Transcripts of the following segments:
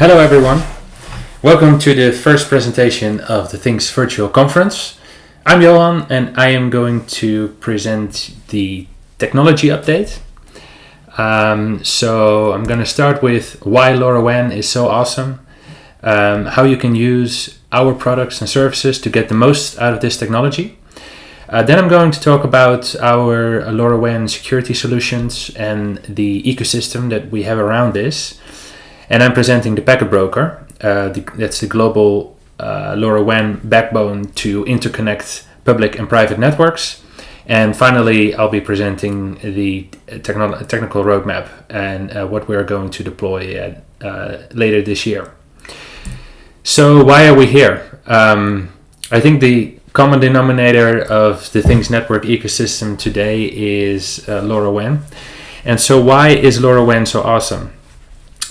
Hello everyone, welcome to the first presentation of the Things Virtual Conference. I'm Johan and I am going to present the technology update. So I'm going to start with why LoRaWAN is so awesome, how you can use our products and services to get the most out of this technology. Then I'm going to talk about our LoRaWAN security solutions and the ecosystem that we have around this. And I'm presenting the packet broker. That's the global LoRaWAN backbone to interconnect public and private networks. And finally, I'll be presenting the technical roadmap and what we're going to deploy later this year. So why are we here? I think the common denominator of the Things Network ecosystem today is LoRaWAN. And so why is LoRaWAN so awesome?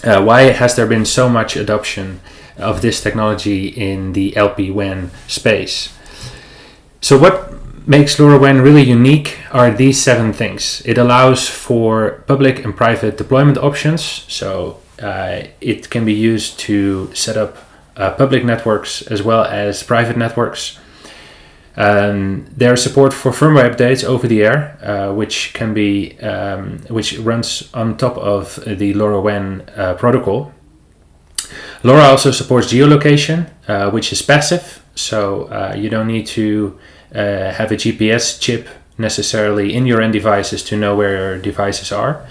Why has there been so much adoption of this technology in the LPWAN space? So what makes LoRaWAN really unique are these 7 things. It allows for public and private deployment options. So it can be used to set up public networks as well as private networks. There's support for firmware updates over the air, which can be which runs on top of the LoRaWAN protocol. LoRa also supports geolocation, which is passive, so you don't need to have a GPS chip necessarily in your end devices to know where your devices are.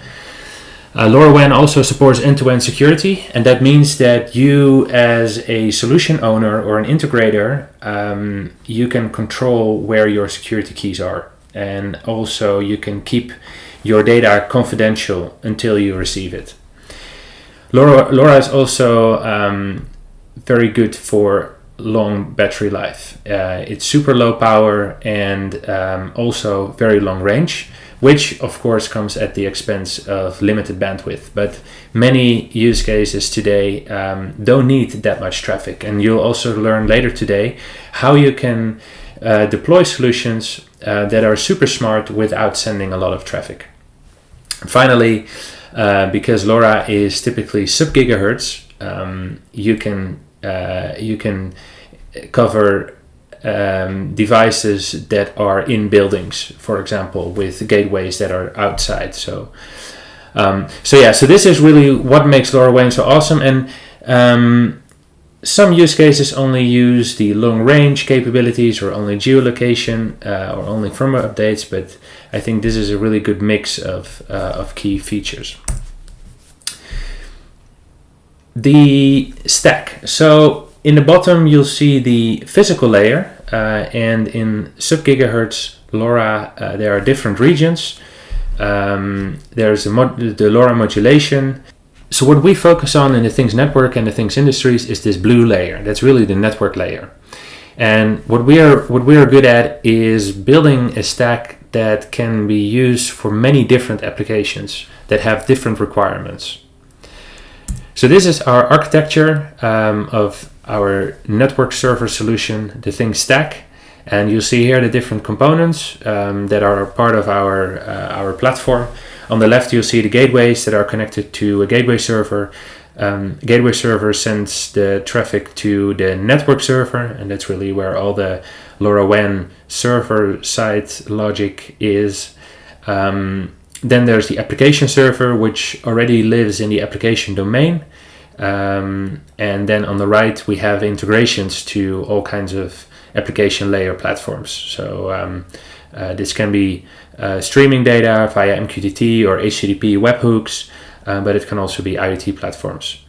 LoRaWAN also supports end-to-end security, and that means that you as a solution owner or an integrator, you can control where your security keys are, and also you can keep your data confidential until you receive it. LoRa is also very good for long battery life. It's super low power and also very long range, which of course comes at the expense of limited bandwidth. But many use cases today don't need that much traffic. And you'll also learn later today how you can deploy solutions that are super smart without sending a lot of traffic. Finally, because LoRa is typically sub-gigahertz, you can cover devices that are in buildings, for example, with gateways that are outside. So this is really what makes LoRaWAN so awesome. And some use cases only use the long range capabilities, or only geolocation, or only firmware updates. But I think this is a really good mix of key features. The stack. So in the bottom, you'll see the physical layer, and in sub-gigahertz LoRa, there are different regions. There's the LoRa modulation. So what we focus on in the Things Network and the Things Industries is this blue layer. That's really the network layer. And what we are good at is building a stack that can be used for many different applications that have different requirements. So this is our architecture of our network server solution, the Things Stack, and you'll see here the different components that are part of our platform. On the left, you'll see the gateways that are connected to a gateway server. Gateway server sends the traffic to the network server, and that's really where all the LoRaWAN server-side logic is. Then there's the application server, which already lives in the application domain. And then on the right, we have integrations to all kinds of application layer platforms. So this can be streaming data via MQTT or HTTP webhooks, but it can also be IoT platforms.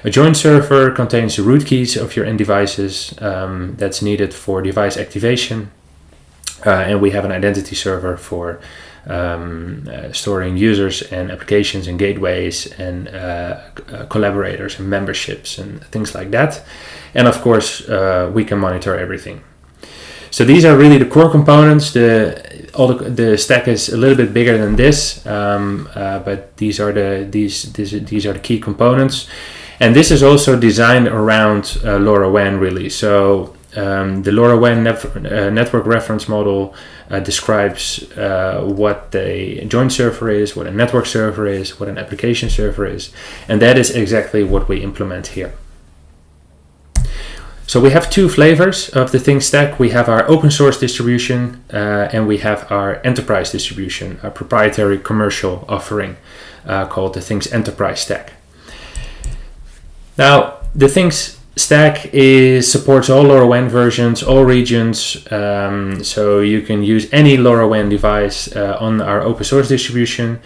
A joint server contains the root keys of your end devices that's needed for device activation. And we have an identity server for storing users and applications and gateways and collaborators and memberships and things like that. And of course, we can monitor everything. So these are really the core components. The stack is a little bit bigger than this, but these are the key components. And this is also designed around LoRaWAN really. So The LoRaWAN network reference model describes what a joint server is, what a network server is, what an application server is, and that is exactly what we implement here. So we have two flavors of the Things stack. We have our open source distribution and we have our enterprise distribution, a proprietary commercial offering called the Things Enterprise Stack. Now, the Things stack supports all LoRaWAN versions, all regions, so you can use any LoRaWAN device on our open source distribution.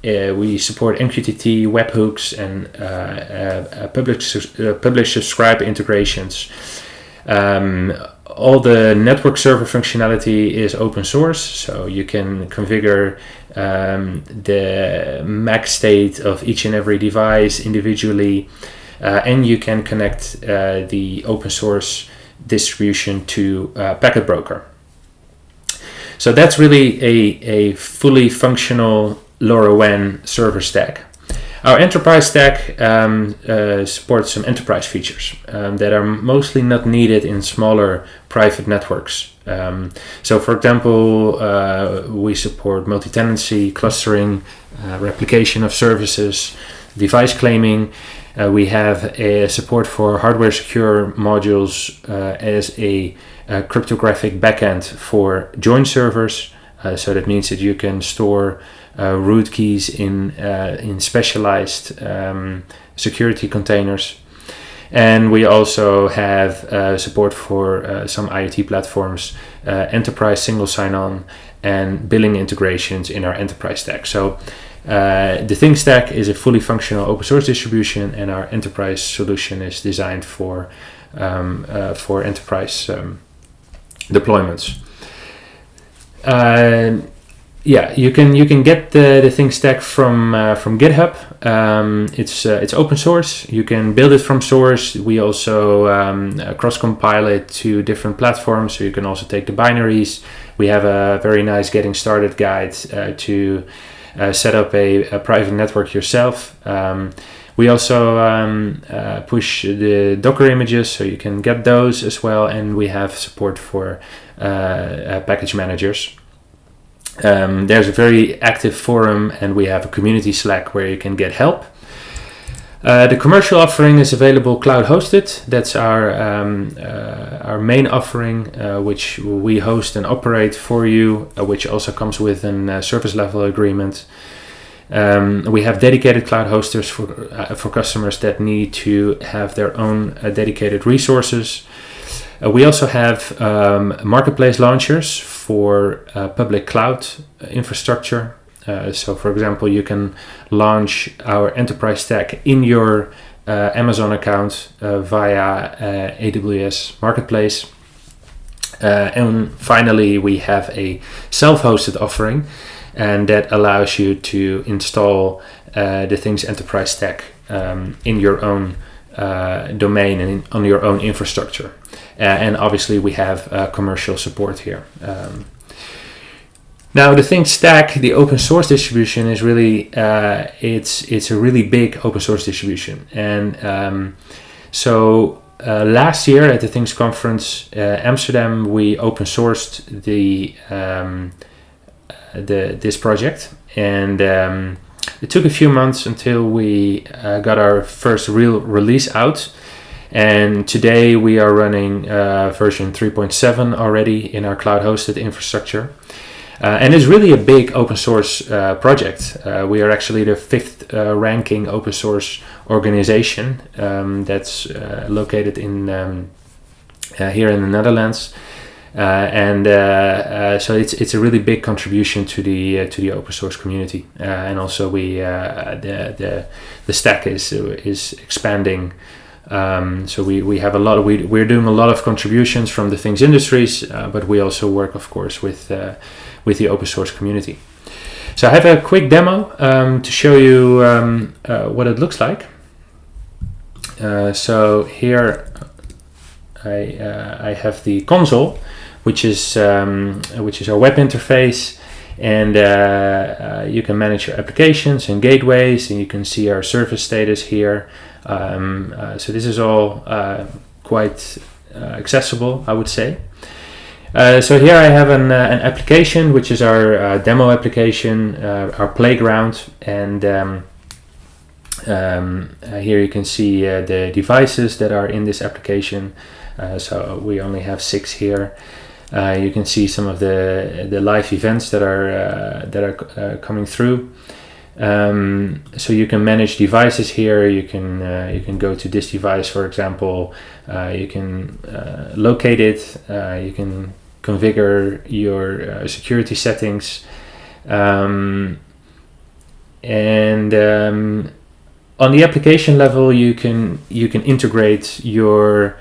We support MQTT, webhooks, and publish-subscribe integrations. All the network server functionality is open source, so you can configure the MAC state of each and every device individually, and you can connect the open source distribution to Packet Broker. So that's really a fully functional LoRaWAN server stack. Our enterprise stack supports some enterprise features that are mostly not needed in smaller private networks. So for example, we support multi-tenancy, clustering, replication of services, device claiming. We have support for hardware secure modules as a cryptographic backend for joint servers. So that means that you can store root keys in specialized security containers. And we also have support for some IoT platforms, enterprise single sign-on, and billing integrations in our enterprise stack. So the Things stack is a fully functional open source distribution, and our enterprise solution is designed for enterprise deployments. Yeah, you can get the Things stack from GitHub. It's open source. You can build it from source. We also cross-compile it to different platforms, so you can also take the binaries. We have a very nice getting started guide to set up a private network yourself. We also push the Docker images, so you can get those as well, and we have support for package managers. There's a very active forum, and we have a community Slack where you can get help. The commercial offering is available cloud hosted. That's our main offering, which we host and operate for you, which also comes with a service level agreement. We have dedicated cloud hosters for customers that need to have their own dedicated resources. We also have marketplace launchers for public cloud infrastructure. So for example, you can launch our enterprise stack in your Amazon account via AWS Marketplace. And finally, we have a self-hosted offering, and that allows you to install the Things Enterprise Stack in your own domain and on your own infrastructure. And obviously we have commercial support here. Now the Things Stack, the open source distribution, is really it's a really big open source distribution. And so last year at the Things Conference Amsterdam, we open sourced this project, and it took a few months until we got our first real release out. And today we are running version 3.7 already in our cloud hosted infrastructure. And it's really a big open source project. We are actually the 5th ranking open source organization that's located in here in the Netherlands. So it's a really big contribution to the open source community. And also the stack is expanding. So we have we're doing a lot of contributions from the Things industries, but we also work, of course, with the open source community. So I have a quick demo to show you what it looks like. So here I have the console, which is our web interface, and you can manage your applications and gateways, and you can see our service status here. So this is all quite accessible, I would say. So here I have an application, which is our demo application, our playground, and here you can see the devices that are in this application. So we only have 6 here. You can see some of the live events that are coming through. So you can manage devices here. You can go to this device, for example. You can locate it. You can configure your security settings, and on the application level, you can integrate your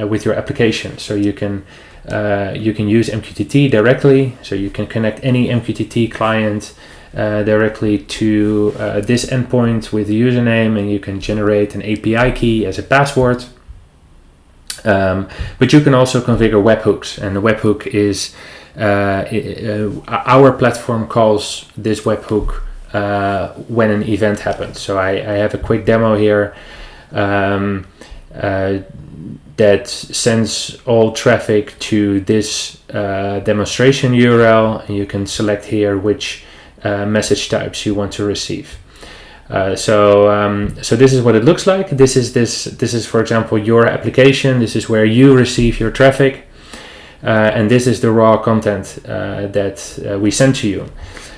with your application. So you can use MQTT directly. So you can connect any MQTT client directly to this endpoint with the username, and you can generate an API key as a password. But you can also configure webhooks, and the webhook is our platform calls this webhook when an event happens. So I have a quick demo here that sends all traffic to this demonstration URL, and you can select here which message types you want to receive. So this is what it looks like. This is, for example, your application. This is where you receive your traffic, and this is the raw content that we send to you.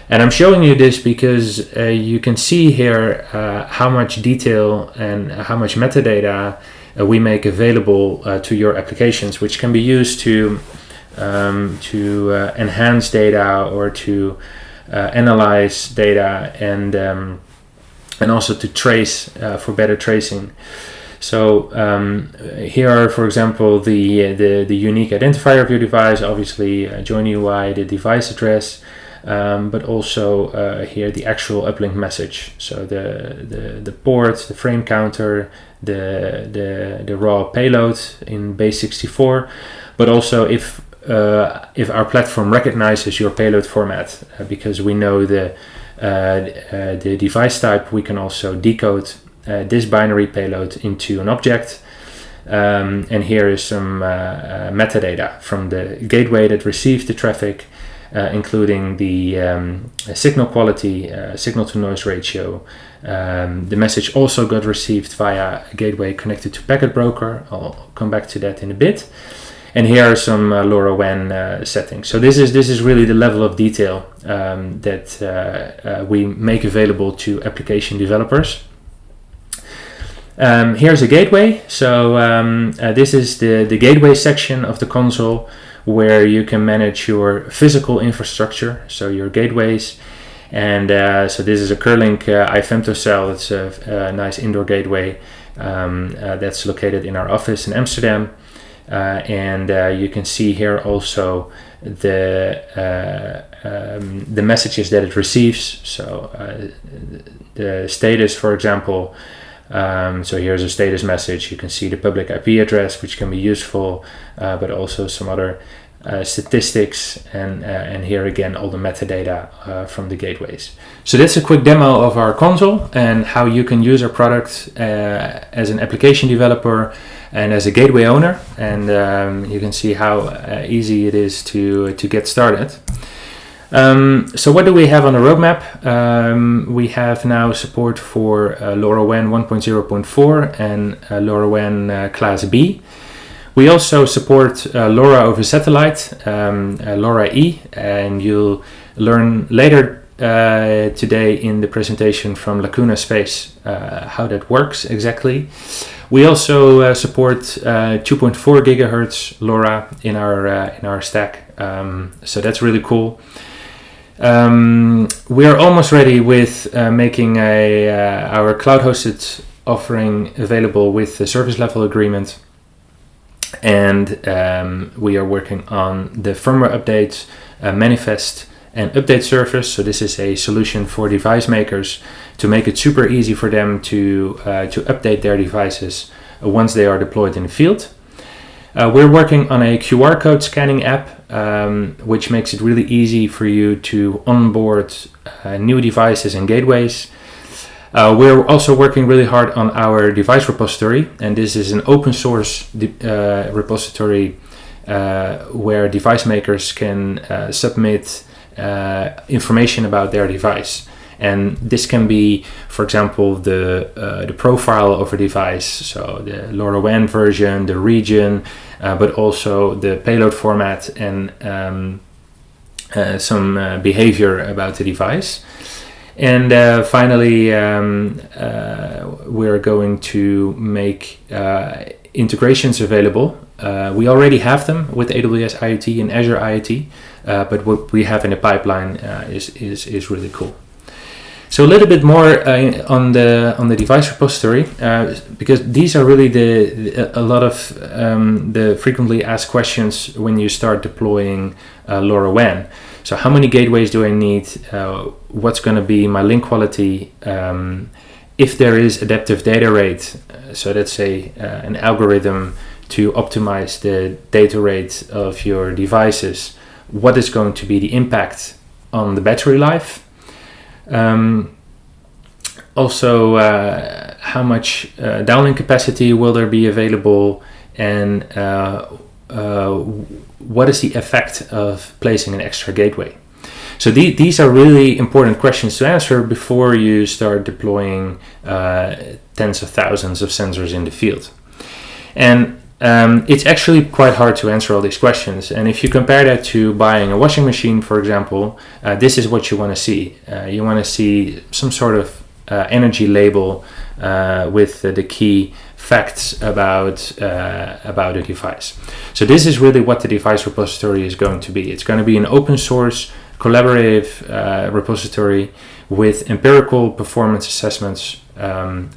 And I'm showing you this because you can see here how much detail and how much metadata we make available to your applications, which can be used to enhance data or to analyze data, and also to trace for better tracing. So here are, for example, the unique identifier of your device, obviously join UI, the device address, but also here the actual uplink message. So the port, the frame counter, the raw payload in base 64, but also if our platform recognizes your payload format, because we know the device type, we can also decode this binary payload into an object. And here is some metadata from the gateway that received the traffic, including the signal quality, signal to noise ratio. The message also got received via a gateway connected to packet broker. I'll come back to that in a bit. And here are some LoRaWAN settings. So this is really the level of detail that we make available to application developers. Here's a gateway. So this is the gateway section of the console, where you can manage your physical infrastructure, so your gateways. And so this is a Curlink iFemtocell. It's a nice indoor gateway that's located in our office in Amsterdam. And you can see here also the messages that it receives. So the status, for example. So here's a status message. You can see the public IP address, which can be useful, but also some other statistics, and here again all the metadata from the gateways. So that's a quick demo of our console and how you can use our product as an application developer and as a gateway owner, and you can see how easy it is to get started. So what do we have on the roadmap? We have now support for LoRaWAN 1.0.4 and LoRaWAN Class B. We also support LoRa over satellite, LoRa-E, and you'll learn later today in the presentation from Lacuna Space how that works exactly. We also support 2.4 gigahertz LoRa in our stack, so that's really cool. We are almost ready with making our cloud-hosted offering available with the service level agreement, and we are working on the firmware updates, manifest, and update service. So this is a solution for device makers to make it super easy for them to update their devices once they are deployed in the field. We're working on a QR code scanning app, which makes it really easy for you to onboard new devices and gateways. We're also working really hard on our device repository, and this is an open source repository where device makers can submit information about their device. And this can be, for example, the profile of a device, so the LoRaWAN version, the region, but also the payload format and some behavior about the device. And finally, we're going to make integrations available. We already have them with AWS IoT and Azure IoT, but what we have in the pipeline is really cool. So a little bit more on the device repository, because these are really a lot of the frequently asked questions when you start deploying LoRaWAN. So how many gateways do I need? What's going to be my link quality? If there is adaptive data rate, so that's an algorithm to optimize the data rate of your devices, what is going to be the impact on the battery life? Also, how much downlink capacity will there be available, and what is the effect of placing an extra gateway? So these are really important questions to answer before you start deploying tens of thousands of sensors in the field. And it's actually quite hard to answer all these questions. And if you compare that to buying a washing machine, for example, this is what you want to see. You want to see some sort of energy label with the key facts about a device. So this is really what the device repository is going to be. It's going to be an open source, collaborative repository with empirical performance assessments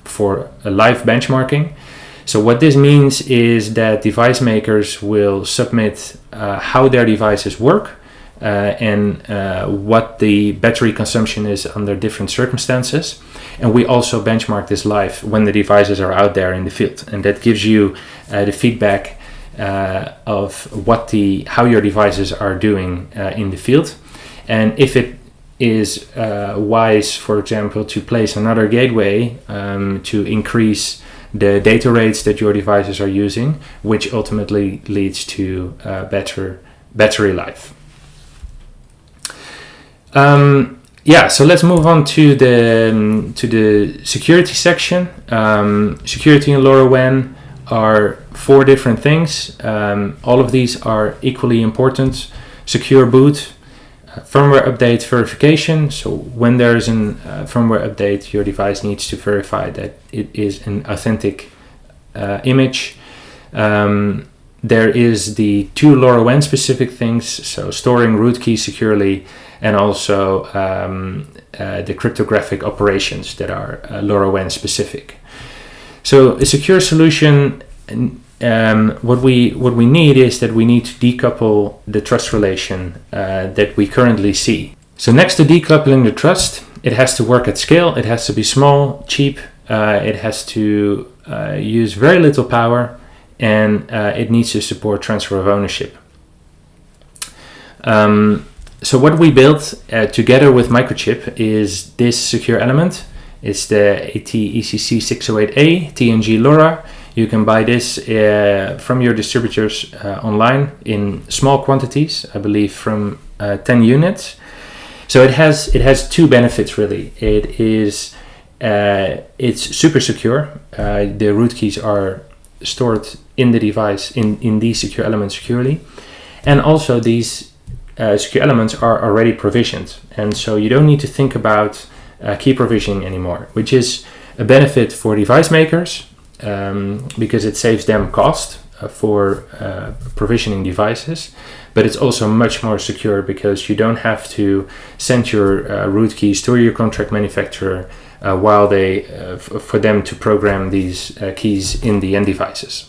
for a live benchmarking. So what this means is that device makers will submit how their devices work and what the battery consumption is under different circumstances. And we also benchmark this live when the devices are out there in the field. And that gives you the feedback of how your devices are doing in the field. And if it is wise, for example, to place another gateway to increase the data rates that your devices are using, which ultimately leads to better battery life. So let's move on to the security section. Security in LoRaWAN are 4 different things. All of these are equally important. Secure boot, firmware update verification. So when there is a firmware update, your device needs to verify that it is an authentic image. There is the 2 LoRaWAN specific things, so storing root keys securely, and also the cryptographic operations that are LoRaWAN specific. So a secure solution, what we need is that we need to decouple the trust relation that we currently see. So next to decoupling the trust, it has to work at scale. It has to be small, cheap. It has to use very little power, and it needs to support transfer of ownership. So what we built together with Microchip is this secure element. It's the AT-ECC608A TNG LoRa. You can buy this from your distributors online in small quantities, I believe from 10 units. So it has 2 benefits really. It's super secure. The root keys are stored in the device in these secure elements securely, and also these secure elements are already provisioned, and so you don't need to think about key provisioning anymore, which is a benefit for device makers because it saves them cost for provisioning devices, but it's also much more secure because you don't have to send your root keys to your contract manufacturer for them to program these keys in the end devices.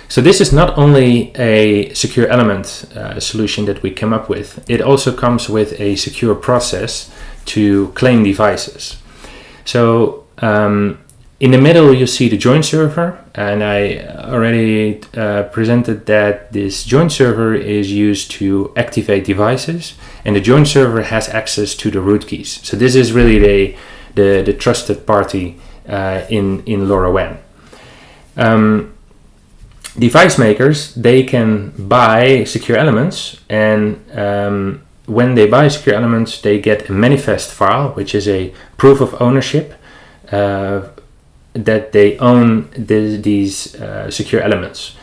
So this is not only a secure element solution that we came up with, it also comes with a secure process to claim devices. So in the middle you see the joint server, and I already presented that this joint server is used to activate devices, and the joint server has access to the root keys. So this is really the trusted party in LoRaWAN. Device makers, they can buy secure elements, and when they buy secure elements, they get a manifest file, which is a proof of ownership that they own these secure elements.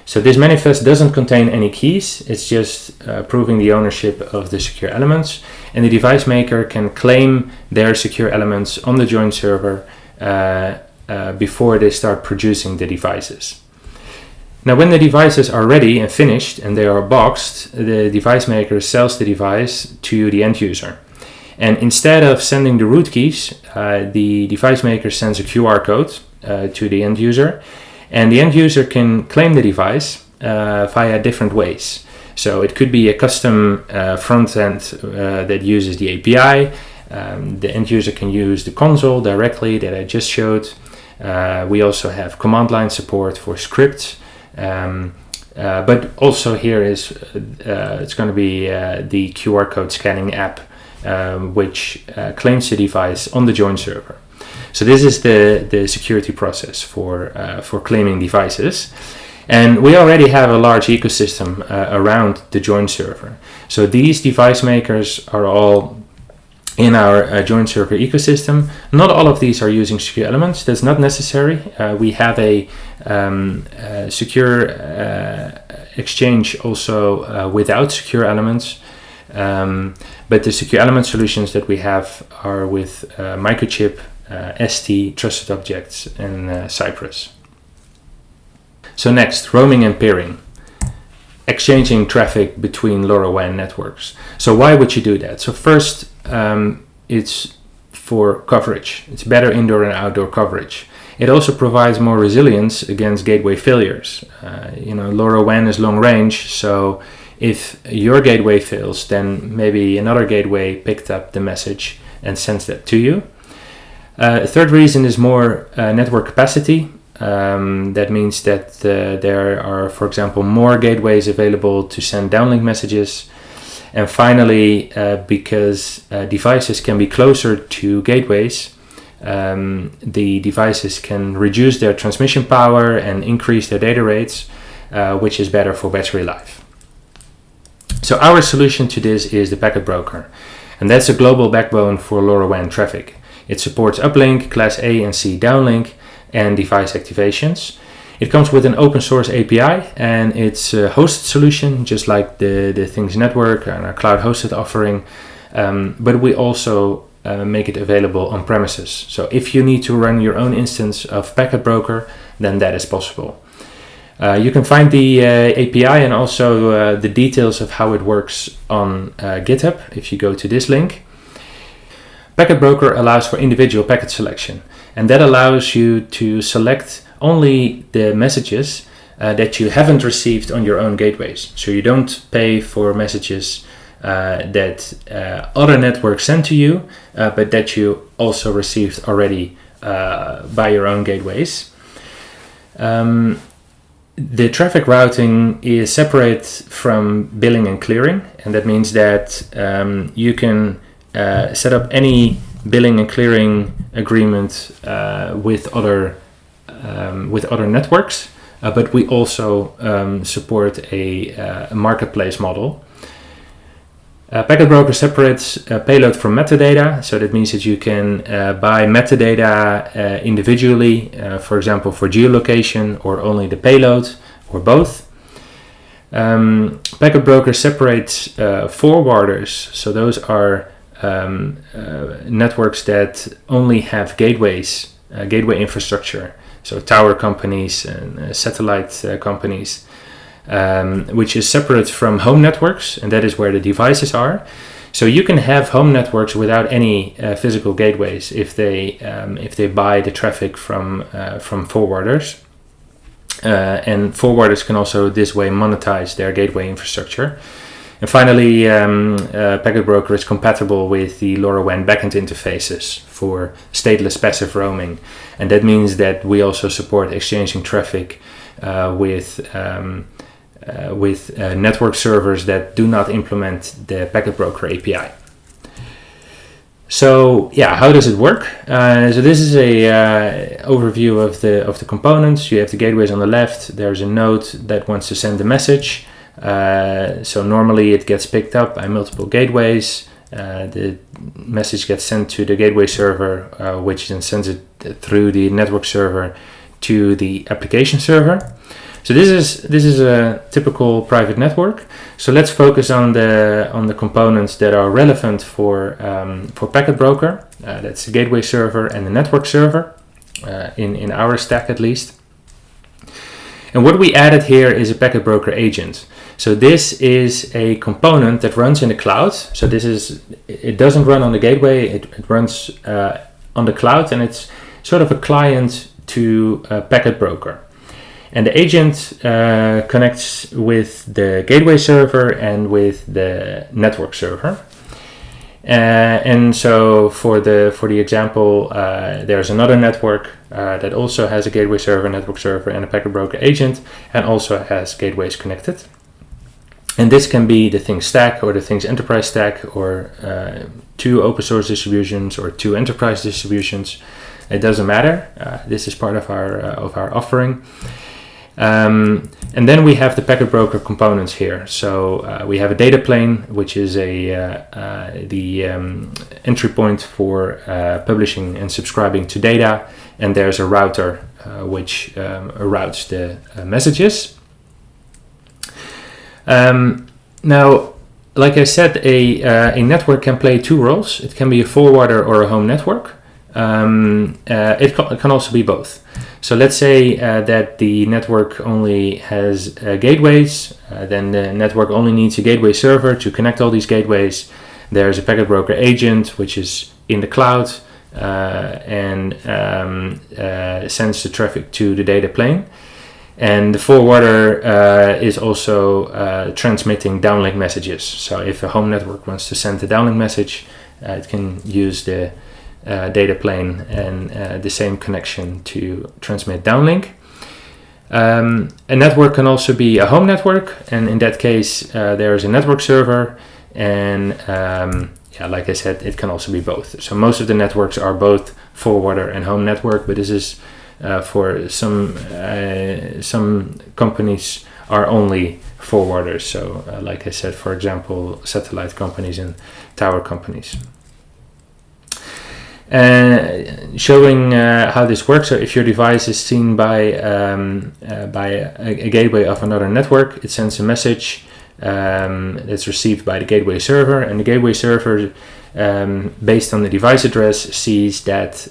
So this manifest doesn't contain any keys, it's just proving the ownership of the secure elements, and the device maker can claim their secure elements on the joint server before they start producing the devices. Now, when the devices are ready and finished and they are boxed, the device maker sells the device to the end user. And instead of sending the root keys, the device maker sends a QR code to the end user, and the end user can claim the device via different ways. So it could be a custom front end that uses the API. The end user can use the console directly that I just showed. We also have command line support for scripts. But also here is it's going to be the QR code scanning app, which claims the device on the joint server. So this is the security process for claiming devices. And we already have a large ecosystem around the joint server. So these device makers are all in our joint server ecosystem. Not all of these are using secure elements. That's not necessary. We have a secure exchange also without secure elements. But the secure element solutions that we have are with Microchip, ST, Trusted Objects, and Cypress. So next, roaming and peering. Exchanging traffic between LoRaWAN networks. So why would you do that? So first, it's for coverage. It's better indoor and outdoor coverage. It also provides more resilience against gateway failures. LoRaWAN is long range, so if your gateway fails, then maybe another gateway picked up the message and sends that to you. Third reason is more network capacity. That means that there are, for example, more gateways available to send downlink messages. And finally, because devices can be closer to gateways, the devices can reduce their transmission power and increase their data rates, which is better for battery life. So our solution to this is the packet broker, and that's a global backbone for LoRaWAN traffic. It supports uplink, class A and C downlink, and device activations. It comes with an open source API, and it's a hosted solution, just like the Things Network and our cloud hosted offering. But we also make it available on premises. So if you need to run your own instance of Packet Broker, then that is possible. You can find the API and also the details of how it works on GitHub if you go to this link. Packet Broker allows for individual packet selection, and that allows you to select only the messages that you haven't received on your own gateways. So you don't pay for messages that other networks send to you, but that you also received already by your own gateways. The traffic routing is separate from billing and clearing, and that means that you can set up any billing and clearing agreement with other networks, but we also support a marketplace model. Packet Broker separates payload from metadata, so that means that you can buy metadata individually, for example for geolocation, or only the payload, or both. Packet Broker separates forwarders, so those are networks that only have gateways, gateway infrastructure, so tower companies and satellite companies, which is separate from home networks, and that is where the devices are. So you can have home networks without any physical gateways if they buy the traffic from forwarders, and forwarders can also this way monetize their gateway infrastructure. And finally, Packet Broker is compatible with the LoRaWAN backend interfaces for stateless passive roaming, and that means that we also support exchanging traffic with network servers that do not implement the Packet Broker API. So yeah, how does it work? So this is a overview of the components. You have the gateways on the left. There's a node that wants to send a message. So normally it gets picked up by multiple gateways. The message gets sent to the gateway server, which then sends it through the network server to the application server. So this is a typical private network. So let's focus on the components that are relevant for Packet Broker. That's the gateway server and the network server, in our stack at least. And what we added here is a Packet Broker agent. So this is a component that runs in the cloud. So it doesn't run on the gateway. It runs on the cloud, and it's sort of a client to Packet Broker. And the agent connects with the gateway server and with the network server. And so for the example, there's another network that also has a gateway server, network server, and a Packet Broker agent, and also has gateways connected. And this can be the Things stack or the Things enterprise stack, or 2 open source distributions or 2 enterprise distributions. It doesn't matter. This is part of our offering. And then we have the Packet Broker components here. So we have a data plane, which is the entry point for publishing and subscribing to data. And there's a router which routes the messages. Now, like I said, a network can play 2 roles. It can be a forwarder or a home network. It can also be both. So let's say that the network only has gateways, then the network only needs a gateway server to connect all these gateways. There's a Packet Broker agent, which is in the cloud and sends the traffic to the data plane. And the forwarder is also transmitting downlink messages. So if a home network wants to send a downlink message, it can use the data plane and the same connection to transmit downlink. A network can also be a home network, and in that case there is a network server, and like I said, it can also be both. So most of the networks are both forwarder and home network, but this is for some companies are only forwarders. So like I said, for example, satellite companies and tower companies. Showing how this works. So if your device is seen by a gateway of another network, it sends a message that's received by the gateway server, and the gateway server, based on the device address, sees that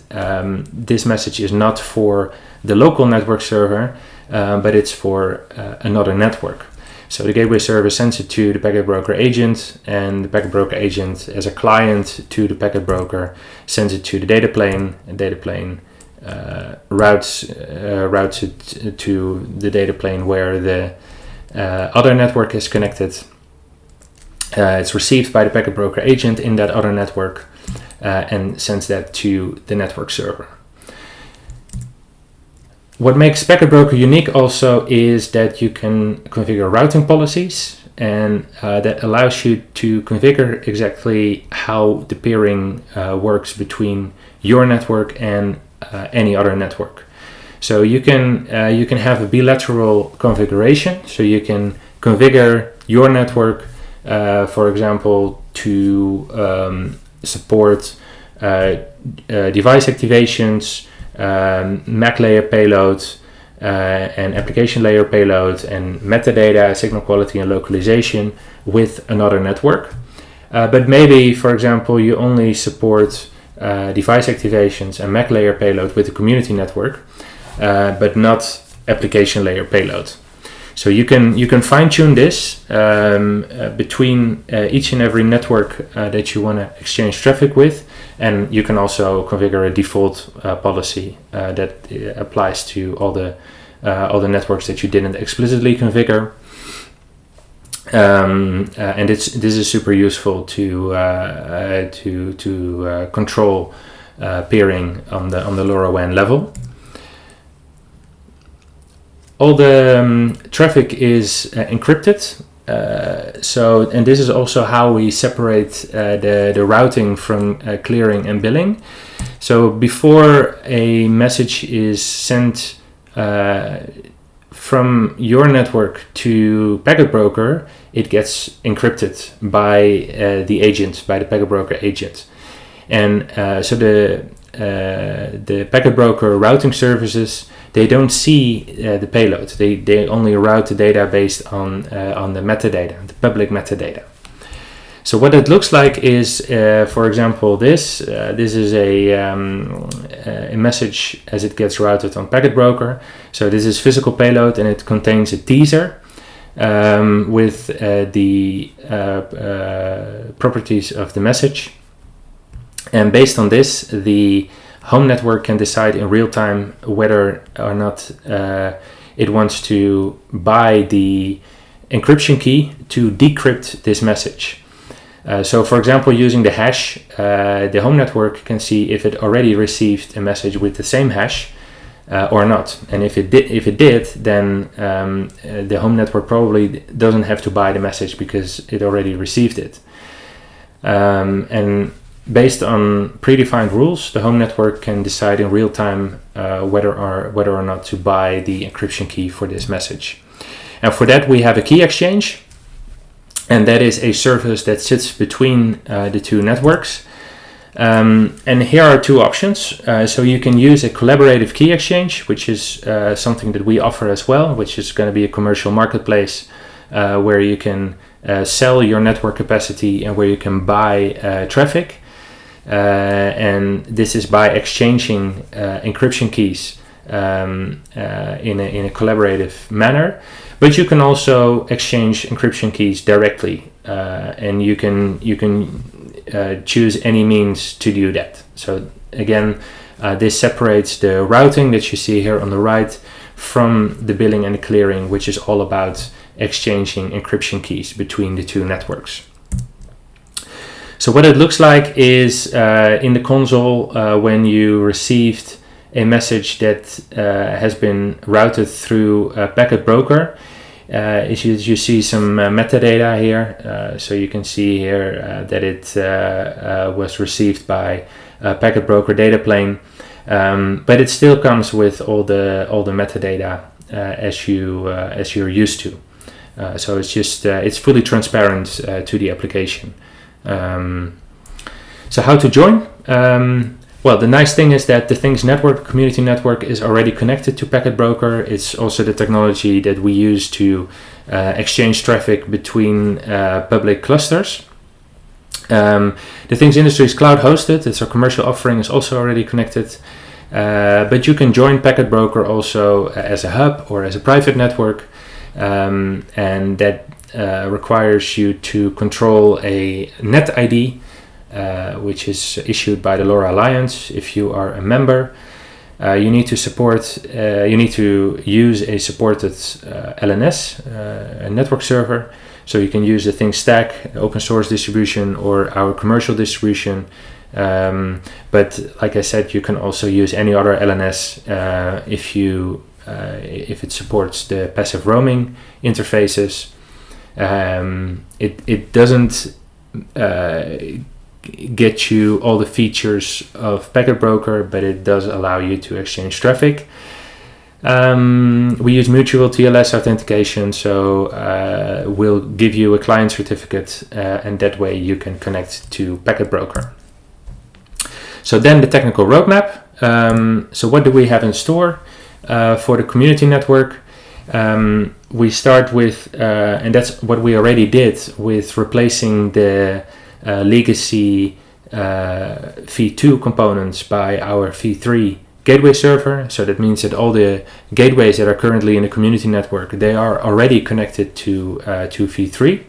this message is not for the local network server, but it's for another network. So the gateway server sends it to the Packet Broker agent, and the Packet Broker agent, as a client to the Packet Broker, sends it to the data plane, and data plane routes it to the data plane where the other network is connected. It's received by the Packet Broker agent in that other network and sends that to the network server. What makes Packet Broker unique also is that you can configure routing policies, and that allows you to configure exactly how the peering works between your network and any other network. So you can have a bilateral configuration. So you can configure your network, for example, to support device activations, MAC layer payload, and application layer payload, and metadata, signal quality, and localization with another network. But maybe, for example, you only support device activations and MAC layer payload with the community network, but not application layer payload. So you can fine-tune this between each and every network that you want to exchange traffic with, and you can also configure a default policy that applies to all the networks that you didn't explicitly configure. And this is super useful to control peering on the LoRaWAN level. All the traffic is encrypted, and this is also how we separate the routing from clearing and billing. So before a message is sent from your network to packet broker, it gets encrypted by the agent, by the packet broker agent. And so the packet broker routing services, they don't see the payload. They only route the data based on the metadata, the public metadata. So what it looks like is, for example, this is a message as it gets routed on packet broker. So this is physical payload, and it contains a teaser with the properties of the message. And based on this, the home network can decide in real time whether or not it wants to buy the encryption key to decrypt this message. So for example, using the hash, the home network can see if it already received a message with the same hash or not. And if it did, then the home network probably doesn't have to buy the message because it already received it. And based on predefined rules, the home network can decide in real time whether or not to buy the encryption key for this message. And for that, we have a key exchange, and that is a service that sits between the two networks. And here are two options. So you can use a collaborative key exchange, which is something that we offer as well, which is going to be a commercial marketplace where you can sell your network capacity and where you can buy traffic. And this is by exchanging encryption keys in a collaborative manner. But you can also exchange encryption keys directly, and you can choose any means to do that. So again, this separates the routing that you see here on the right from the billing and the clearing, which is all about exchanging encryption keys between the two networks. So what it looks like is in the console when you received a message that has been routed through a packet broker. You see some metadata here. So you can see here that it was received by a packet broker data plane, but it still comes with all the metadata as you're used to. So it's just it's fully transparent to the application. So how to join? Well, the nice thing is that the Things network, community network, is already connected to Packet Broker. It's also the technology that we use to exchange traffic between public clusters. The Things industry is cloud hosted. It's our commercial offering is also already connected. But you can join Packet Broker also as a hub or as a private network. And that requires you to control a net ID, which is issued by the LoRa Alliance. If you are a member, you need to use a supported LNS, a network server. So you can use the Things Stack, open source distribution, or our commercial distribution. But like I said, you can also use any other LNS if it supports the passive roaming interfaces. It doesn't get you all the features of Packet Broker, but it does allow you to exchange traffic. We use mutual TLS authentication, so we'll give you a client certificate, and that way you can connect to Packet Broker. So then the technical roadmap. So what do we have in store for the community network? We start with, and that's what we already did with replacing the legacy V2 components by our V3 gateway server. So that means that all the gateways that are currently in the community network, they are already connected to V3.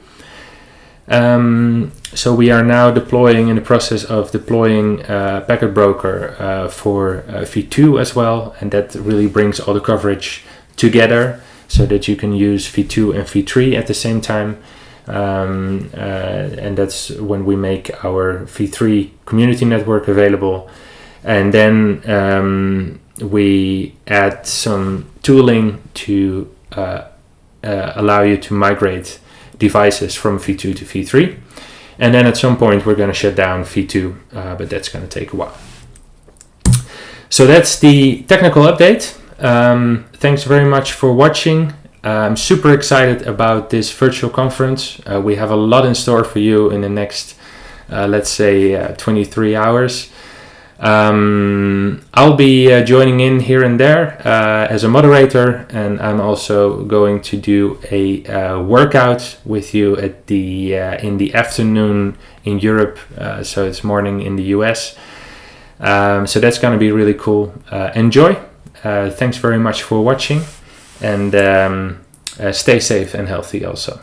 So we are now in the process of deploying Packet Broker for V2 as well, and that really brings all the coverage together so that you can use V2 and V3 at the same time. And that's when we make our V3 community network available. And then we add some tooling to allow you to migrate devices from V2 to V3. And then at some point we're going to shut down V2, but that's going to take a while. So that's the technical update. Thanks very much for watching. I'm super excited about this virtual conference. We have a lot in store for you in the next, let's say, 23 hours. I'll be joining in here and there as a moderator, and I'm also going to do a workout with you at the in the afternoon in Europe, so it's morning in the US. So that's going to be really cool. Enjoy. Thanks very much for watching, and stay safe and healthy also.